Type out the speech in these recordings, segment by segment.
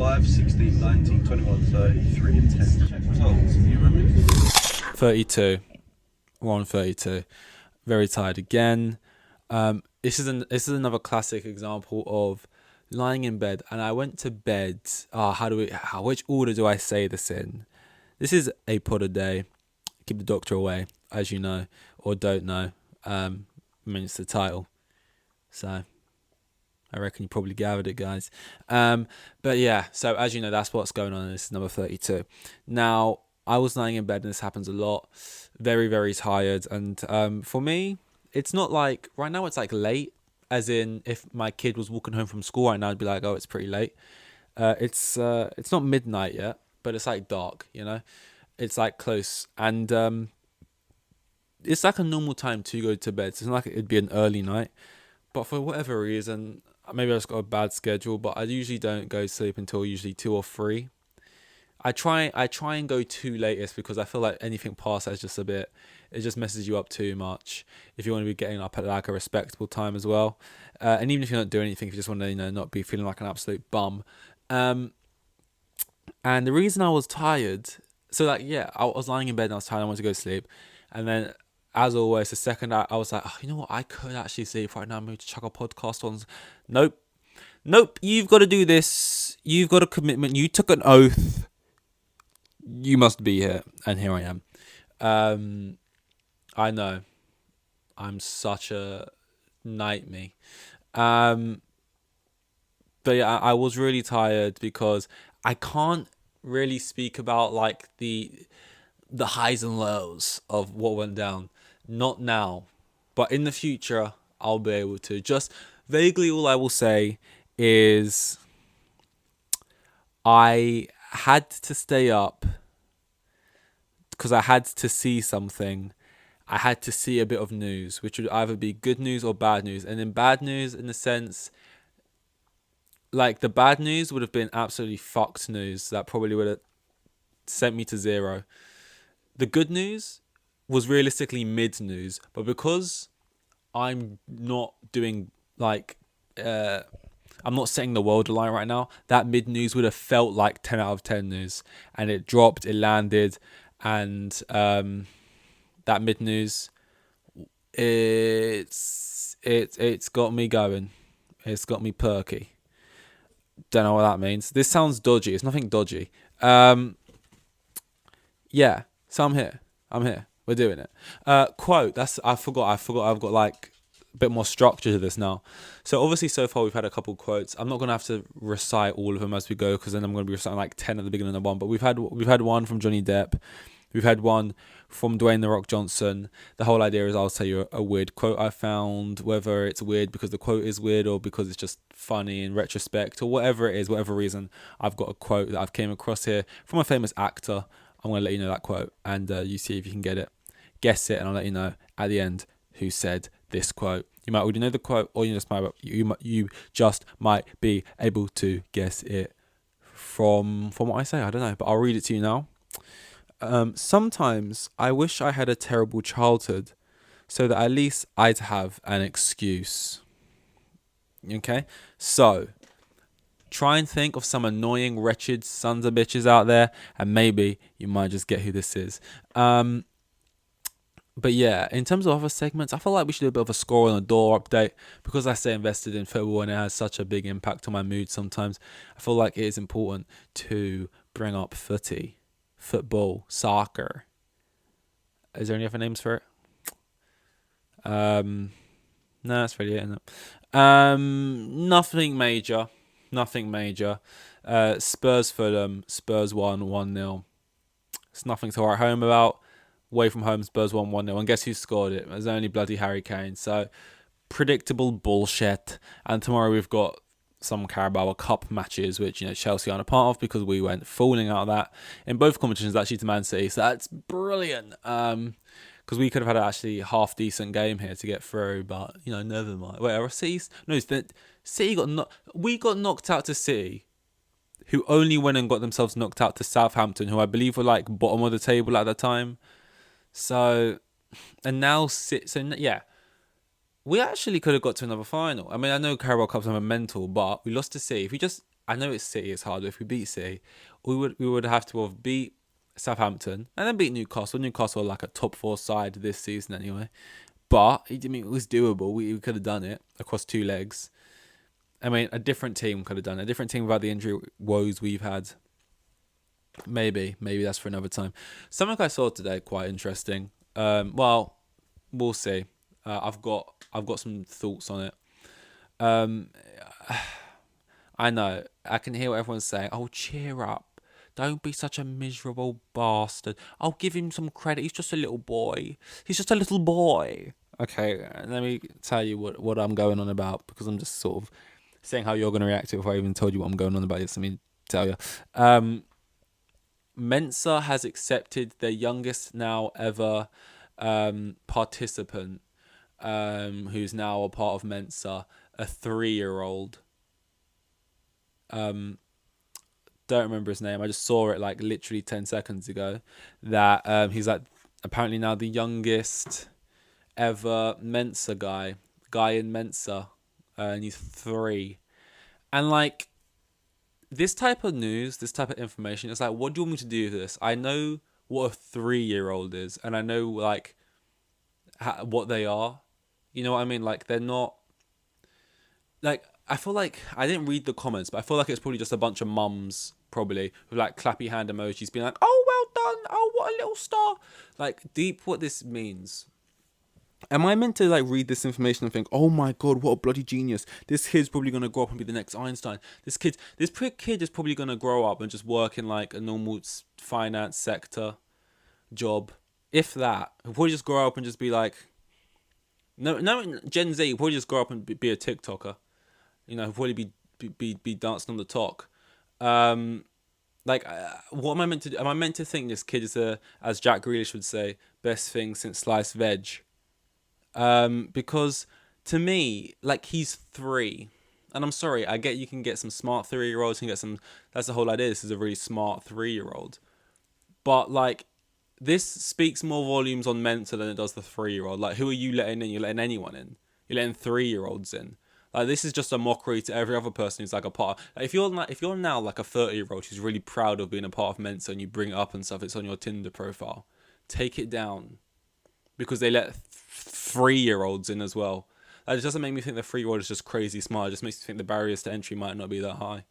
5, 16, 19, 21, 33 and 10. Check results. You remember? 32. We're on 32. Very tired again. This is another classic example of lying in bed, and I went to bed. Which order do I say this in? This is a pod a day. Keep the doctor away, as you know, or don't know. It's the title. So I reckon you probably gathered it, guys. But yeah, so as you know, that's what's going on. This is number 32. Now, I was lying in bed, and this happens a lot. Very, very tired. And for me, it's not like, right now it's like late. As in, if my kid was walking home from school right now, I'd be like, oh, it's pretty late. It's not midnight yet, but it's like dark, you know? It's like close. And it's like a normal time to go to bed. So it's not like it'd be an early night. But for whatever reason, maybe I've just got a bad schedule, but I usually don't go to sleep until usually 2 or 3. I try and go too latest because I feel like anything past that is just it just messes you up too much if you want to be getting up at like a respectable time as well. And even if you're not doing anything, if you just want to, not be feeling like an absolute bum. And the reason I was tired, so like, yeah, I was lying in bed and I was tired, I wanted to go to sleep. And then, as always, the second I was like, oh, you know what, I could actually sleep right now, maybe to chuck a podcast on. Nope, you've got to do this. You've got a commitment. You took an oath. You must be here. And here I am. I know. I'm such a nightmare. But yeah, I was really tired because I can't really speak about like the highs and lows of what went down. Not now, but in the future, I'll be able to. Just vaguely, all I will say is I had to stay up because I had to see something. I had to see a bit of news, which would either be good news or bad news. And in bad news, in the sense, like the bad news would have been absolutely fucked news that probably would have sent me to 0. The good news was realistically mid news, but because I'm not doing like I'm not setting the world alight right now, that mid news would have felt like 10 out of 10 news, and it dropped, it landed, and that mid news, it's got me going, it's got me perky. Don't know what that means. This sounds dodgy. It's nothing dodgy. Yeah. So I'm here. We're doing it. Quote. I forgot. I've got like a bit more structure to this now. So obviously so far we've had a couple quotes. I'm not gonna have to recite all of them as we go because then I'm gonna be reciting like 10 at the beginning of one. But we've had one from Johnny Depp. We've had one from Dwayne "The Rock" Johnson. The whole idea is I'll tell you a weird quote I found, whether it's weird because the quote is weird or because it's just funny in retrospect or whatever it is, whatever reason. I've got a quote that I've came across here from a famous actor. I'm going to let you know that quote and you see if you can get it. Guess it and I'll let you know at the end who said this quote. You might already know the quote or you just might be able to guess it from what I say. I don't know, but I'll read it to you now. Sometimes I wish I had a terrible childhood so that at least I'd have an excuse. Okay? So, try and think of some annoying, wretched sons of bitches out there, and maybe you might just get who this is. But yeah, in terms of other segments, I feel like we should do a bit of a score on the door update because I stay invested in football and it has such a big impact on my mood sometimes. I feel like it is important to bring up football, soccer. Is there any other names for it? No, that's really it, isn't it? Nothing major. Spurs Fulham. Spurs won 1-0. It's nothing to write home about. Away from home, Spurs won 1-0. And guess who scored it? It was only bloody Harry Kane. So, predictable bullshit. And tomorrow we've got some Carabao Cup matches, which Chelsea aren't a part of because we went falling out of that in both competitions actually to Man City. So that's brilliant. Because we could have had actually half decent game here to get through, but never mind. We got knocked out to City, who only went and got themselves knocked out to Southampton, who I believe were like bottom of the table at the time. So, and now yeah. We actually could have got to another final. I mean, I know Carabao Cup's a mental, but we lost to City. I know it's City, it's hard, but if we beat City, we would have to have beat Southampton and then beat Newcastle. Newcastle are like a top four side this season anyway. But I mean, it was doable. We could have done it across two legs. I mean, a different team could have done it. A different team without the injury woes we've had. Maybe that's for another time. Something I saw today quite interesting. Well, we'll see. I've got some thoughts on it. Um, I know. I can hear what everyone's saying. Oh, cheer up. Don't be such a miserable bastard. I'll give him some credit. He's just a little boy. He's just a little boy. Okay, let me tell you what I'm going on about, because I'm just sort of saying how you're going to react to it before I even told you what I'm going on about. Yes, let me tell you. Mensa has accepted their youngest now ever participant, who's now a part of Mensa, a 3-year-old. Don't remember his name. I just saw it like literally 10 seconds ago. That he's like apparently now the youngest ever Mensa guy in Mensa, and he's 3. And like this type of news, this type of information, it's like, what do you want me to do with this? I know what a 3-year-old is, and I know like what they are. You know what I mean? Like they're not like, I feel like I didn't read the comments, but I feel like it's probably just a bunch of mums probably with like clappy hand emojis being like, "Oh, well done! Oh, what a little star!" Like deep, what this means. Am I meant to like read this information and think, "Oh my god, what a bloody genius! This kid's probably gonna grow up and be the next Einstein. This kid is probably gonna grow up and just work in like a normal finance sector job, if that. He'll probably just grow up and just be like, no, Gen Z will probably just grow up and be a TikToker. You know, he'll probably be dancing on the talk. What am I meant to do? Am I meant to think this kid is as Jack Grealish would say, best thing since sliced veg? Because to me, like, he's 3, and I'm sorry, I get you can get some smart 3-year-olds, you can get some. That's the whole idea. This is a really smart 3-year-old, but like, this speaks more volumes on Mensa than it does the 3-year-old. Like, who are you letting in? You're letting anyone in. You're letting 3-year-olds in. Like, this is just a mockery to every other person who's like a part. Like, if you're now like a 30-year-old who's really proud of being a part of Mensa and you bring it up and stuff, it's on your Tinder profile. Take it down, because they let 3-year-olds in as well. Like, it doesn't make me think the 3-year-old is just crazy smart. It just makes me think the barriers to entry might not be that high.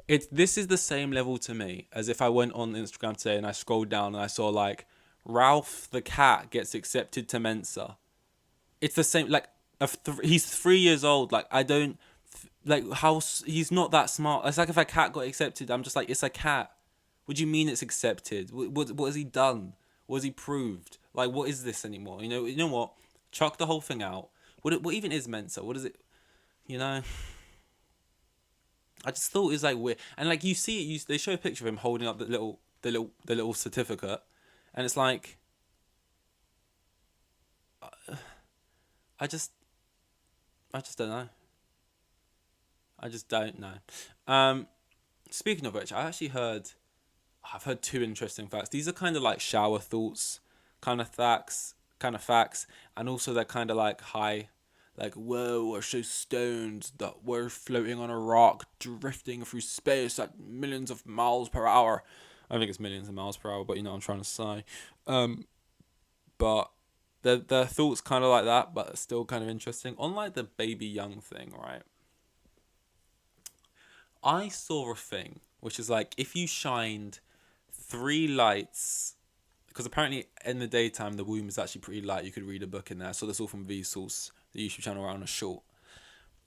This is the same level to me as if I went on Instagram today and I scrolled down and I saw like Ralph the cat gets accepted to Mensa. It's the same. Like he's 3 years old. Like, I don't like how he's not that smart. It's like if a cat got accepted, I'm just like, it's a cat. What do you mean it's accepted? What has he done? What has he proved? Like, what is this anymore? You know what? Chuck the whole thing out. What even is Mensa? What is it? You know. I just thought it was like weird, and like you see it. They show a picture of him holding up the little certificate, and it's like, I just don't know. I just don't know. Speaking of which, I've heard 2 interesting facts. These are kind of like shower thoughts, kind of facts, and also they're kind of like high. Like, whoa, we're so stoned that we're floating on a rock, drifting through space at millions of miles per hour. I think it's millions of miles per hour, but you know what I'm trying to say. But their thoughts kind of like that, but still kind of interesting. On like the baby young thing, right? I saw a thing, which is like, if you shined 3 lights, because apparently in the daytime the womb is actually pretty light. You could read a book in there. So that's all from Vsauce, the YouTube channel, around a short.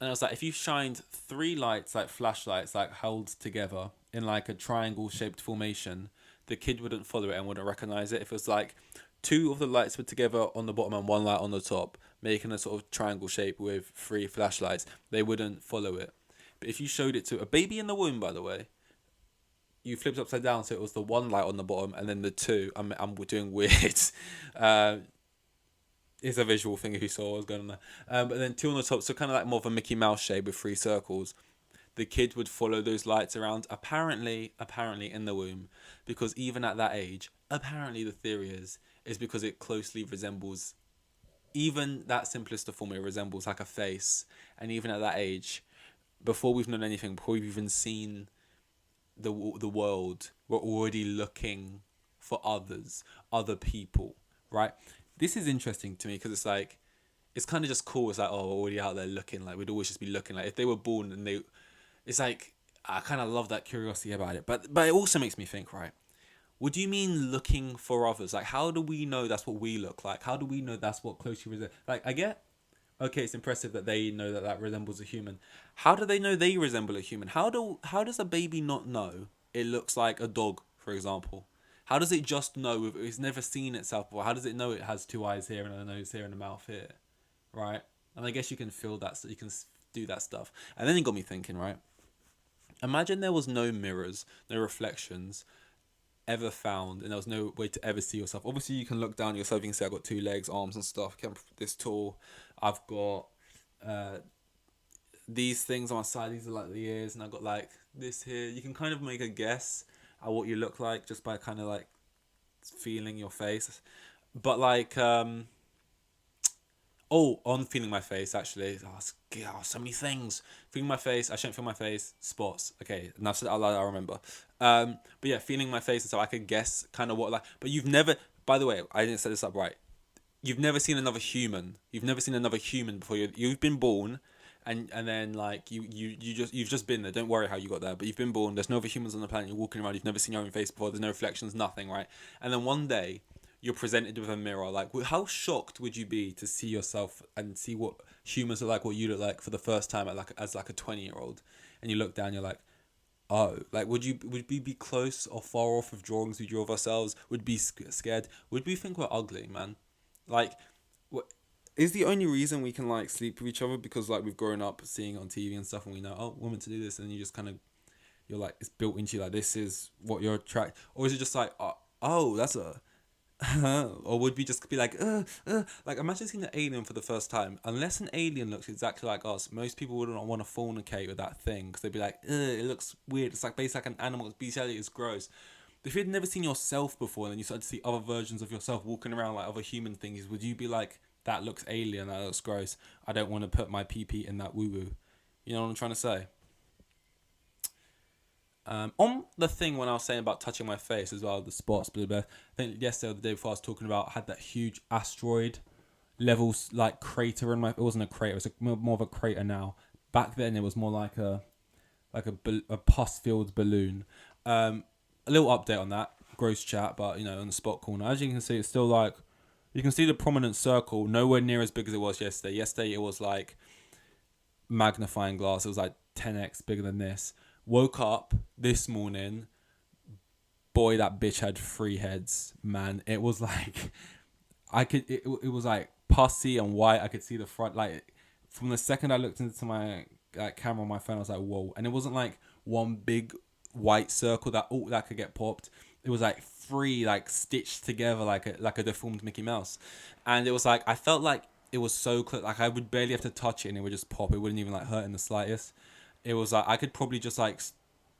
And I was like, if you shined 3 lights, like flashlights, like held together in like a triangle shaped formation, the kid wouldn't follow it and wouldn't recognize it. If it was like 2 of the lights were together on the bottom and 1 light on the top, making a sort of triangle shape with 3 flashlights, they wouldn't follow it. But if you showed it to a baby in the womb, by the way, you flipped upside down, so it was the 1 light on the bottom and then the 2. I'm doing weird. It's a visual thing if you saw what was going on there. But then 2 on the top, so kind of like more of a Mickey Mouse shape with 3 circles. The kid would follow those lights around, apparently in the womb, because even at that age, apparently the theory is because it closely resembles, even that simplest of form, it resembles like a face, and even at that age, before we've known anything, before we've even seen the world, we're already looking for others, other people, right? This is interesting to me because it's like, it's kind of just cool. It's like, oh, we're already out there looking. Like, we'd always just be looking. Like, if they were born and they, it's like, I kind of love that curiosity about it. But it also makes me think, right? What do you mean looking for others? Like, how do we know that's what we look like? How do we know that's what closely resembles? Like, I get, okay, it's impressive that they know that that resembles a human. How do they know they resemble a human? How does a baby not know it looks like a dog, for example? How does it just know if it's never seen itself before? How does it know it has two eyes here and a nose here and a mouth here, right? And I guess you can feel that, so you can do that stuff. And then it got me thinking, right? Imagine there was no mirrors, no reflections ever found, and there was no way to ever see yourself. Obviously, you can look down at yourself. You can say, "I've got two legs, arms, and stuff. I'm this tall. I've got uh, these things on my side. These are like the ears, and I've got like this here." You can kind of make a guess at what you look like just by kind of like feeling your face. But like, oh, on feeling my face, actually. So many things. Feeling my face, I shouldn't feel my face. Spots. Okay, now said out loud, I remember. But yeah, feeling my face, so I could guess kind of what like. But you've never. By the way, I didn't set this up right. You've never seen another human. You've never seen another human before. You've been born, and then like you've just been there. Don't worry how you got there, but you've been born. There's no other humans on the planet. You're walking around. You've never seen your own face before. There's no reflections, nothing, right? And then one day you're presented with a mirror. Like, how shocked would you be to see yourself and see what humans are like, what you look like for the first time at like as like a 20-year-old, and you look down, you're like, oh, like would we be close or far off of drawings we draw of ourselves? Would be scared? Would we think we're ugly, man? Like, what is the only reason we can like sleep with each other because like we've grown up seeing it on TV and stuff, and we know, oh, women to do this, and you just kind of, you're like, it's built into you, like this is what you're attract, or is it just like, oh, that's a or would we just be like imagine seeing an alien for the first time. Unless an alien looks exactly like us, most people wouldn't want to fornicate with that thing because they'd be like, it looks weird. It's like basically like an animal. It's bestiality. It's gross. If you had never seen yourself before and then you started to see other versions of yourself walking around like other human things, would you be like, that looks alien, that looks gross, I don't want to put my pee in that woo woo? You know what I'm trying to say? On the thing when I was saying about touching my face as well, the spots, blah, blah, I think yesterday or the day before I was talking about, I had that huge asteroid levels like crater in my, it wasn't a crater, it was more of a crater now. Back then it was more like a pus filled balloon. A little update on that, gross chat, but you know, on the spot corner, as you can see, it's still like, you can see the prominent circle, nowhere near as big as it was yesterday. Yesterday it was like magnifying glass, it was like 10x bigger than this. Woke up this morning, boy, that bitch had 3 heads, man. It was like, it was like pussy and white. I could see the front, like from the second I looked into my camera on my phone, I was like, whoa. And it wasn't like one big white circle that could get popped. It was like 3 like stitched together like a deformed Mickey Mouse. And it was like, I felt like it was so close, like I would barely have to touch it and it would just pop. It wouldn't even like hurt in the slightest. It was like I could probably just like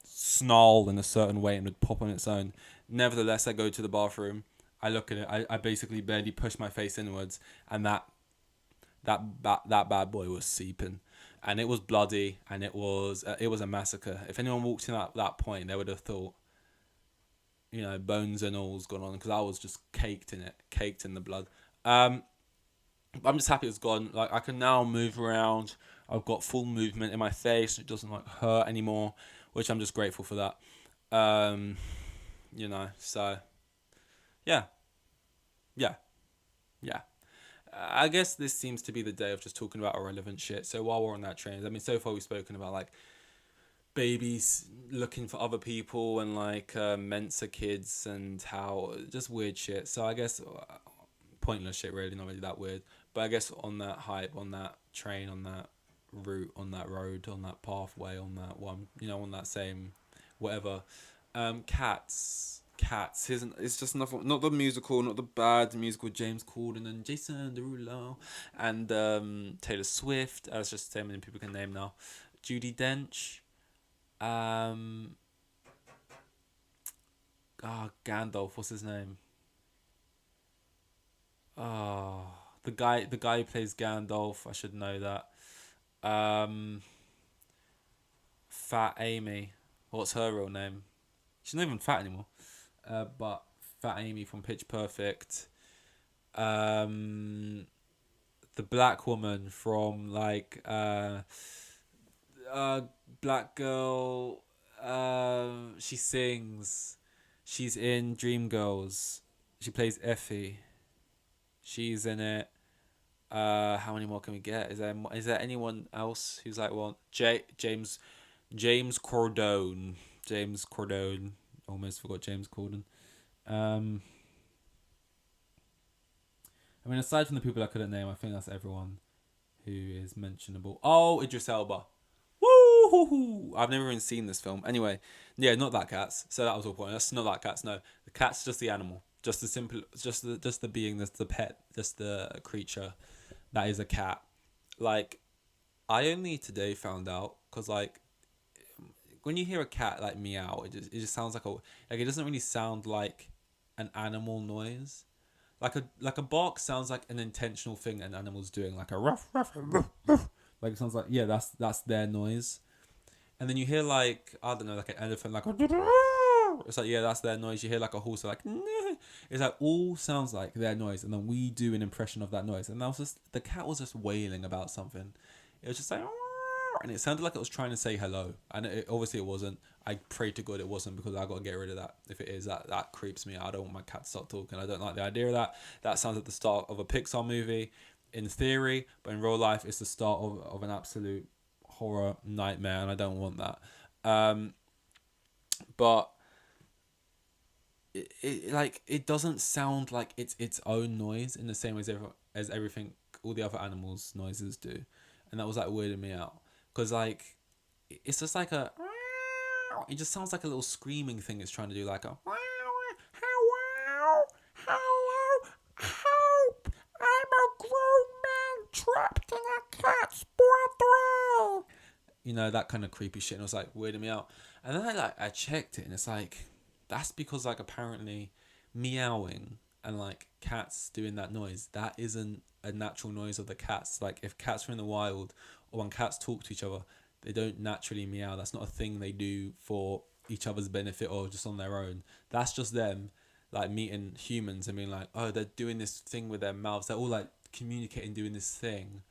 snarl in a certain way and it would pop on its own. Nevertheless, I go to the bathroom, I look at it, I basically barely push my face inwards, and that bad boy was seeping, and it was bloody, and it was a massacre. If anyone walked in at that point, they would have thought, you know, bones and all's gone on, because I was just caked in it, caked in the blood. I'm just happy it's gone. Like, I can now move around. I've got full movement in my face. It doesn't like hurt anymore, which I'm just grateful for that. You know, so yeah, yeah, yeah. I guess this seems to be the day of just talking about irrelevant shit. So while we're on that train, I mean, so far we've spoken about like babies looking for other people and like Mensa kids and how just weird shit. So I guess pointless shit, really, not really that weird. But I guess on that hype, on that train, on that route, on that road, on that pathway, on that one, you know, on that same whatever. Cats isn't, it's just nothing, not the musical, not the bad musical, James Corden and Jason Derulo and Taylor Swift, as just so many people can name now. Judi Dench, Gandalf, what's his name? The guy who plays Gandalf, I should know that. Fat Amy. What's her real name? She's not even fat anymore. But Fat Amy from Pitch Perfect. The black woman from like Black Girl. She sings. She's in Dreamgirls. She plays Effie. She's in it. How many more can we get? Is there anyone else who's like one? James Cordone. James Cordone. Almost forgot James Corden. I mean, aside from the people I couldn't name, I think that's everyone who is mentionable. Oh, Idris Elba. Woo! I've never even seen this film. Anyway, yeah, not that Cats. So that was all point. That's not that Cats. No, the cat's just the animal, just the simple, just the being, that's the pet, just the creature that is a cat. Like, I only today found out because like when you hear a cat like meow, it just sounds like it doesn't really sound like an animal noise. Like a bark sounds like an intentional thing an animal's doing, like a ruff ruff ruff ruff. Like it sounds like, yeah, that's their noise. And then you hear like, I don't know, like an elephant, like it's like, yeah, that's their noise. You hear like a horse, like it's like all sounds like their noise, and then we do an impression of that noise. And that was just, the cat was just wailing about something. It was just like, and it sounded like it was trying to say hello, and obviously it wasn't. I pray to God it wasn't, because I got to get rid of that. If it is, that creeps me out. I don't want my cat to start talking. I don't like the idea of that. That sounds like the start of a Pixar movie in theory, but in real life it's the start of an absolute horror nightmare, and I don't want that. But it doesn't sound like it's its own noise in the same way as everything, all the other animals' noises do, and that was like weirding me out, because like it's just like it just sounds like a little screaming thing it's trying to do, like a hello, help, I'm a grown man trapped in a cat's bottle. You know, that kind of creepy shit, and it was like weirding me out. And then I checked it, and it's like, that's because like apparently meowing and like cats doing that noise, that isn't a natural noise of the cats. Like if cats were in the wild, or when cats talk to each other, they don't naturally meow. That's not a thing they do for each other's benefit or just on their own. That's just them like meeting humans and being like, oh, they're doing this thing with their mouths. They're all like communicating, doing this thing.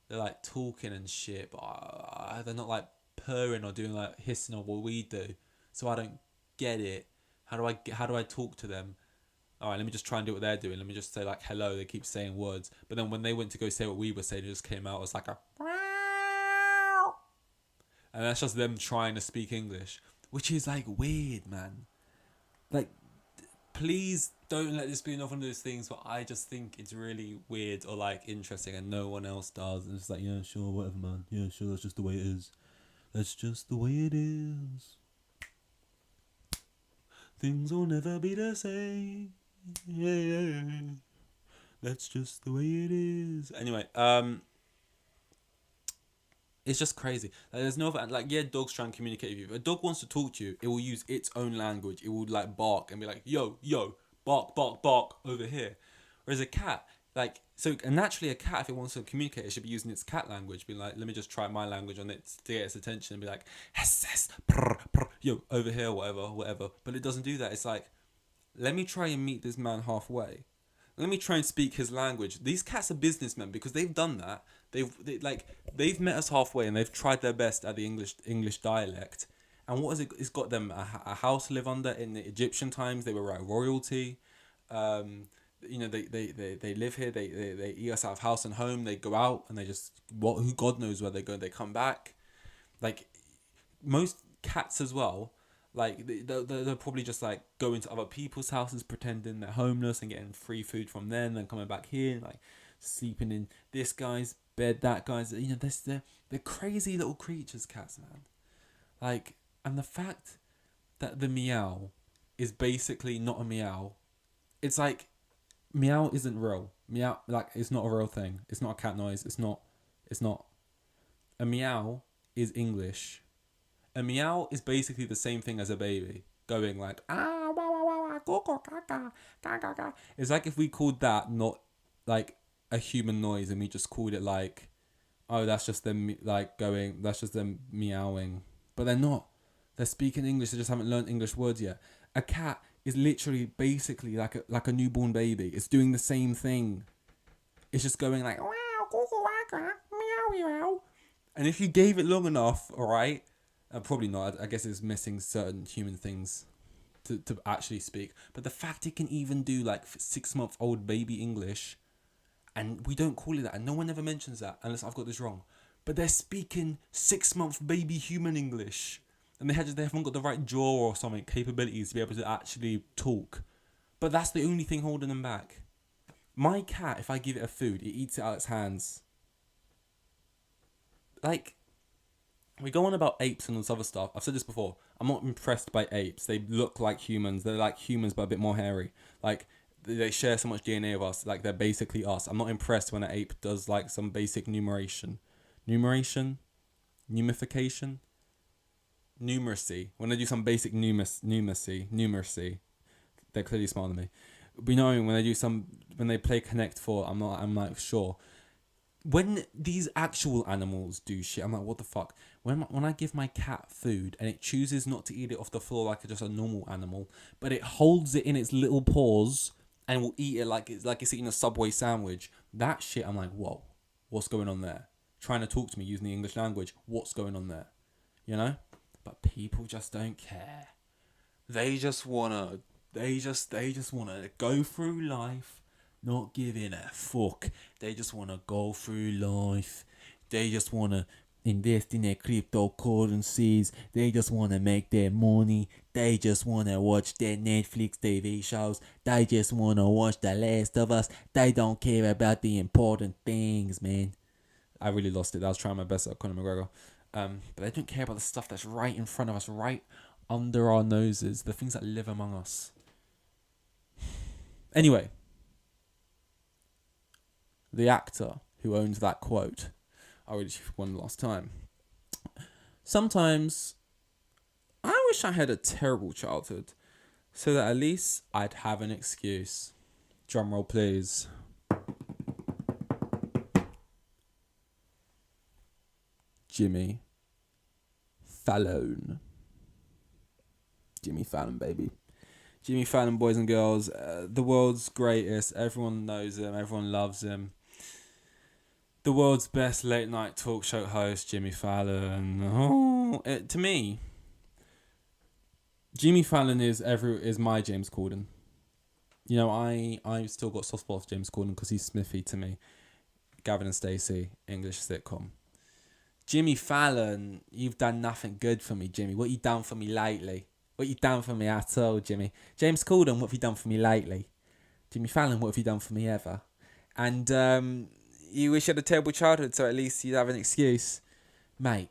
They're like talking and shit, but they're not like purring or doing like hissing or what we do. So I don't get it. How do I talk to them? All right, let me just try and do what they're doing. Let me just say like hello. They keep saying words, but then when they went to go say what we were saying, it just came out as like a, and that's just them trying to speak English, which is like weird, man. Like, please don't let this be another one of those things where I just think it's really weird or like interesting and no one else does, and it's like, yeah, sure, whatever, man. Yeah, sure, that's just the way it is. That's just the way it is. Things will never be the same. Yeah. That's just the way it is. Anyway, it's just crazy. Like, there's no other, like, yeah, dogs try and communicate with you. If a dog wants to talk to you, it will use its own language. It will like bark and be like, yo, bark, bark, bark over here. Whereas a cat, like, so and naturally a cat, if it wants to communicate, it should be using its cat language. Be like, let me just try my language on it to get its attention and be like, hiss, prr, prr, yo, over here, whatever. But it doesn't do that. It's like, let me try and meet this man halfway. Let me try and speak his language. These cats are businessmen because they've done that. They've met us halfway and they've tried their best at the English dialect. And what is it? It's got them a house to live under. In the Egyptian times, they were like royalty. They live here. They eat us out of house and home. They go out and they just who God knows where they go. They come back. Like most cats as well. Like they'll probably just like go into other people's houses pretending they're homeless and getting free food from them, then coming back here like sleeping in this guy's bed, that guy's, they're crazy little creatures, cats, man. Like, and the fact that the meow is basically not a meow, it's like meow isn't real. Meow, like, it's not a real thing. It's not a cat noise. It's not a meow is English. A meow is basically the same thing as a baby going like ah wah wah wah wah go go ga ga ga ga. It's like if we called that not like a human noise and we just called it like, oh, that's just them like going, that's just them meowing. but they're not. They're speaking English. They just haven't learned English words yet. A cat is literally basically like a newborn baby. It's doing the same thing. It's just going like wow, meow meow. And if you gave it long enough, all right, probably not. I guess it's missing certain human things to actually speak. But the fact it can even do like 6-month-old baby English, and we don't call it that, and no one ever mentions that unless I've got this wrong. But they're speaking 6-month baby human English, and they haven't got the right jaw or something capabilities to be able to actually talk. But that's the only thing holding them back. My cat, if I give it a food, it eats it out of its hands. Like, we go on about apes and all this other stuff. I've said this before. I'm not impressed by apes. They look like humans. They're like humans, but a bit more hairy. Like, they share so much DNA of us. Like, they're basically us. I'm not impressed when an ape does, like, some basic numeration. Numification? Numeracy. When they do some basic numeracy. They're clearly smarter than me. But you know, when they play Connect 4, I'm like, sure. When these actual animals do shit, I'm like, what the fuck? When I give my cat food and it chooses not to eat it off the floor like just a normal animal, but it holds it in its little paws and will eat it like it's eating a Subway sandwich, that shit, I'm like, whoa, what's going on there? Trying to talk to me using the English language, what's going on there? You know? But people just don't care. They just wanna go through life not giving a fuck. They just want to go through life. They just want to invest in their cryptocurrencies. They just want to make their money. They just want to watch their Netflix TV shows. They just want to watch The Last of Us. They don't care about the important things, man. I really lost it. I was trying my best at Conor McGregor. But they don't care about the stuff that's right in front of us, right under our noses, the things that live among us. Anyway, the actor who owns that quote, I already one last time. Sometimes I wish I had a terrible childhood so that at least I'd have an excuse. Drum roll, please. Jimmy Fallon. Jimmy Fallon, baby. Jimmy Fallon, boys and girls, the world's greatest. Everyone knows him. Everyone loves him. The world's best late night talk show host, Jimmy Fallon. To me, Jimmy Fallon is my James Corden. You know, I've still got soft spot for James Corden because he's Smithy to me. Gavin and Stacey, English sitcom. Jimmy Fallon, you've done nothing good for me, Jimmy. What you done for me lately? What you done for me at all, Jimmy? James Corden, what have you done for me lately? Jimmy Fallon, what have you done for me ever? And you wish you had a terrible childhood, so at least you'd have an excuse. Mate,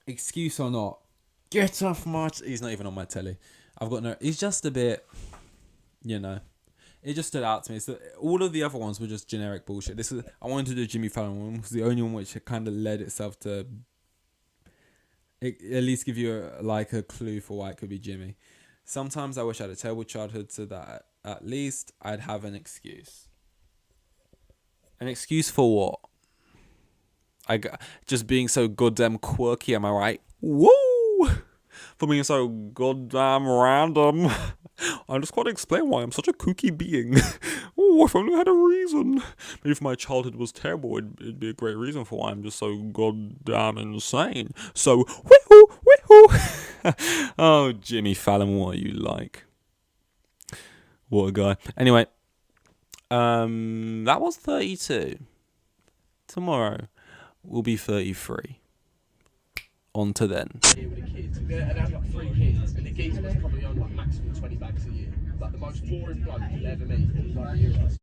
excuse or not, get off my... He's not even on my telly. He's just a bit, you know... It just stood out to me. So all of the other ones were just generic bullshit. I wanted to do Jimmy Fallon one. It was the only one which kind of led itself to at least give you a clue for why it could be Jimmy. Sometimes I wish I had a terrible childhood so that at least I'd have an excuse. An excuse for what? Just being so goddamn quirky, am I right? Woo! For being so goddamn random. I just can't explain why I'm such a kooky being. Oh, if I only had a reason. Maybe if my childhood was terrible, it'd be a great reason for why I'm just so goddamn insane. So, woohoo! Oh, Jimmy Fallon, what are you like? What a guy. Anyway, that was 32. Tomorrow will be 33. On to then. With the kids, and I've got 3 kids, and the geezer was probably on like maximum 20 bags a year. Like the most boring bloke you'll ever meet.